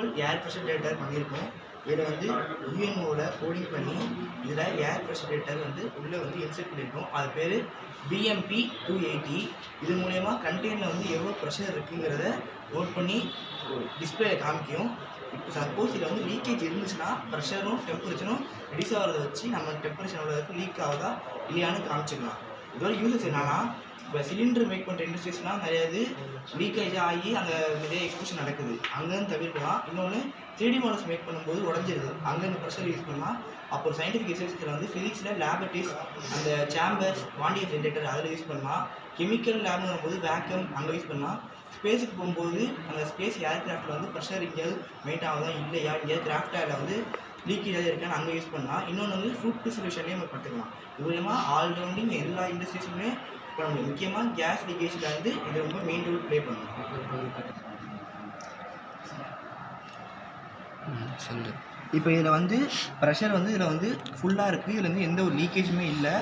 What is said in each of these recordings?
Simple ஏர் pressure detector பண்ணியிருக்கோம். இதில் வந்து யூஎன்ஓவில் கோடிங் பண்ணி இதில் ஏர் ப்ரெஷர் டிடெக்டர் வந்து உள்ளே வந்து இன்செர்ட் பண்ணியிருக்கோம். அது பேர் BMP 280. இது மூலயமா கண்டெய்னரில் வந்து எவ்வளோ ப்ரெஷர் இருக்குங்கிறத நோட் பண்ணி டிஸ்பிளேல காமிக்கும். இப்போ சப்போஸ் இதில் வந்து லீக்கேஜ் இருந்துச்சுன்னா ப்ரெஷரும் டெம்பரேச்சரும் ரெடியூஸ் ஆகிறத வச்சு நம்ம டெம்பரேச்சர் எவ்வளோ லீக் ஆகுதா இல்லையான்னு காமிச்சிக்கலாம். இதோட யூசஸ் என்னன்னா, இப்போ சிலிண்டர் மேக் பண்ணுற இண்டஸ்ட்ரீஸ்லாம் நிறைய இது லீக்கேஜ் ஆகி அங்கே நிறைய எக்ஸ்ப்ளோஷன் நடக்குது, அங்கேருந்து தவிர்க்கலாம். இன்னொன்று 3D மாடல்ஸ் மேக் பண்ணும்போது உடஞ்சிருது, அங்கேருந்து ப்ரெஷர் யூஸ் பண்ணலாம். அப்போ சயின்டிஃபிக் ரிசர்ச்சில் வந்து ஃபிசிக்ஸில் லேபரட்டரிஸ் அந்த சேம்பர்ஸ் குவாண்டிட்டி ஜென்ரேட்டர் அதில் யூஸ் பண்ணலாம். கெமிக்கல் லேப்னு வரும்போது வேக்கம் அங்கே யூஸ் பண்ணலாம். ஸ்பேஸுக்கு போகும்போது அந்த ஸ்பேஸ் ஏர்கிராஃப்டில் வந்து ப்ரெஷர் எங்கேயாவது மெயின்டைன் ஆகுதா இல்லையா, எங்கேயாவது கிராஃப்டாக வந்து லீக்கேஜ் இருக்கான்னு அங்கே யூஸ் பண்ணலாம். இன்னொன்று வந்து ஃபுட் ப்ரிசர்வேஷன்லேயே நம்ம பார்த்துக்கலாம். இது மூலயமா ஆல்ரவுண்டிங் எல்லா இண்டஸ்ட்ரீஸுமே பண்ண முடியும். முக்கியமாக கேஸ் லீக்கேஜில் வந்து இது ரொம்ப மெயின் ரோல் ப்ளே பண்ணும். இப்போ இதில் வந்து ப்ரெஷர் வந்து இதில் வந்து ஃபுல்லாக இருக்குது, இதில் வந்து எந்த ஒரு லீக்கேஜுமே இல்லை.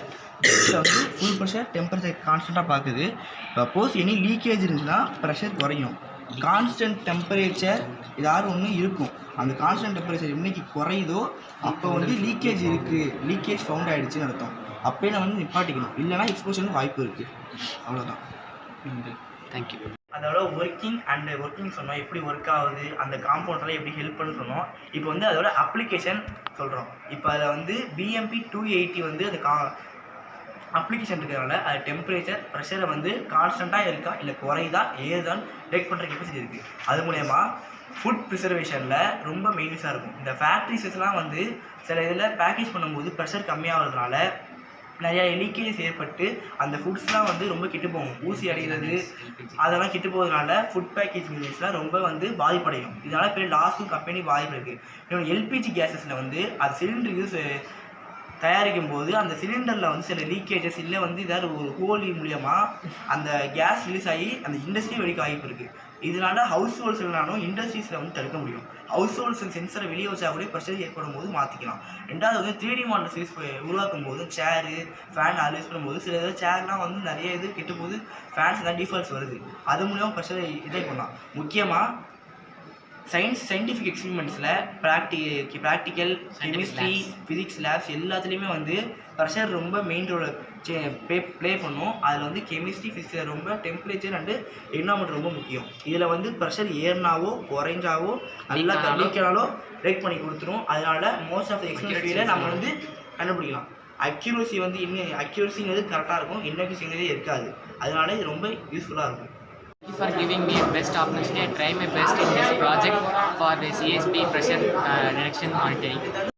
இதில் வந்து ஃபுல் ப்ரெஷர் டெம்பரேச்சர் கான்ஸ்டண்ட்டாக பார்க்குது. சப்போஸ் எனி லீக்கேஜ் இருந்துச்சுன்னா ப்ரெஷர் குறையும். கான்ஸ்டன்ட் டெம்பரேச்சர் ஏதாவது ஒன்று இருக்கும். அந்த கான்ஸ்டன்ட் டெம்பரேச்சர் என்றைக்கு குறையுதோ அப்போ வந்து லீக்கேஜ் இருக்குது, லீக்கேஜ் ஃபவுண்ட் ஆகிடுச்சுன்னு அர்த்தம். அப்படியே நம்ம வந்து நிப்பாட்டிக்கணும், இல்லைனா எக்ஸ்ப்ளோஷனுக்கு வாய்ப்பு இருக்குது. அவ்வளோதான். தேங்க்யூ. அதோட ஒர்க்கிங் சொன்னோம், எப்படி ஒர்க் ஆகுது, அந்த காம்பவுண்ட்லாம் எப்படி ஹெல்ப் பண்ணு சொன்னோம். இப்போ வந்து அதோட அப்ளிகேஷன் சொல்கிறோம். இப்போ அதில் வந்து BMP 280 வந்து அந்த அப்ளிகேஷன் இருக்கிறதுனால அது டெம்பரேச்சர் ப்ரெஷரை வந்து கான்ஸ்டண்ட்டாக இருக்கா இல்லை குறையுதா ஏதான்னு டெக்ட் பண்ணுற கெப்பாசிட்டி இருக்குது. அது மூலயமா ஃபுட் ப்ரிசர்வேஷனில் ரொம்ப மெயின்ஸாக இருக்கும். இந்த ஃபேக்ட்ரிஸஸ்லாம் வந்து சில இதில் பேக்கேஜ் பண்ணும்போது ப்ரெஷர் கம்மியாகிறதுனால நிறையா லீக்கேஜஸ் ஏற்பட்டு அந்த ஃபுட்ஸ்லாம் வந்து ரொம்ப கெட்டு போகும். ஊசி அடைகிறது அதெல்லாம் கெட்டு போகிறதுனால ஃபுட் பேக்கேஜிங் யூனிட்ஸ்லாம் ரொம்ப வந்து பாதிப்படையும். இதனால் பெரிய லாஸும் கம்பெனி பாதிப்பு இருக்குது. இன்னொன்று LPG கேஸஸில் வந்து அது சிலிண்டர் தயாரிக்கும் போது அந்த சிலிண்டரில் வந்து சில லீக்கேஜஸ் இல்லை வந்து ஏதாவது ஒரு ஹோலி மூலியமாக அந்த கேஸ் ரிலீஸ் ஆகி அந்த இண்டஸ்ட்ரி வெடிக்க வாய்ப்பு இருக்குது. இதனால ஹவுஸ் ஹோல்ஸ் இல்லைனாலும் இண்டஸ்ட்ரீஸில் வந்து தடுக்க முடியும். ஹவுஸ் ஹோல்ஸ் சென்சரை வெளியே வச்சா கூட ப்ரெஷர் ஏற்படும் போது மாற்றிக்கலாம். ரெண்டாவது வந்து 3D மாடல்ஸ் உருவாக்கும் போது சேரு ஃபேன் அதில் யூஸ் பண்ணும்போது சில இதில் சேர்லாம் வந்து நிறைய இது கெட்டு போது ஃபேன்ஸ் தான் டிஃபால்ட்ஸ் வருது. அது மூலியமாக ப்ரெஷரை இதே பண்ணலாம். முக்கியமாக சயின்டிஃபிக் எக்ஸ்பெரிமெண்ட்ஸில் ப்ராக்டிக்கல் கெமிஸ்ட்ரி ஃபிசிக்ஸ் லேப்ஸ் எல்லாத்துலேயுமே வந்து ப்ரெஷர் ரொம்ப மெயின் ரோலை ப்ளே பண்ணும். அதில் வந்து கெமிஸ்ட்ரி ஃபிசிக்ஸில் ரொம்ப டெம்பரேச்சர் அண்டு என்விரான்மெண்ட் ரொம்ப முக்கியம். இதில் வந்து ப்ரெஷர் ஏறினாவோ குறைஞ்சாவோ நல்லா லீக்கனாலோ பிரேக் பண்ணி கொடுத்துரும். அதனால் மோஸ்ட் ஆஃப் த எக்ஸ்பெரிமெண்ட்ஸில் நம்ம வந்து கண்டுபிடிக்கலாம். அக்யூரசி வந்து இன்னும் அக்யூரசிங்கிறது கரெக்டாக இருக்கும், இன்னக்யூரசிங்கிறதே இருக்காது. அதனால இது ரொம்ப யூஸ்ஃபுல்லாக இருக்கும். Thank you for giving me a best opportunity. I try my best in this project for the CSP pressure reduction monitoring.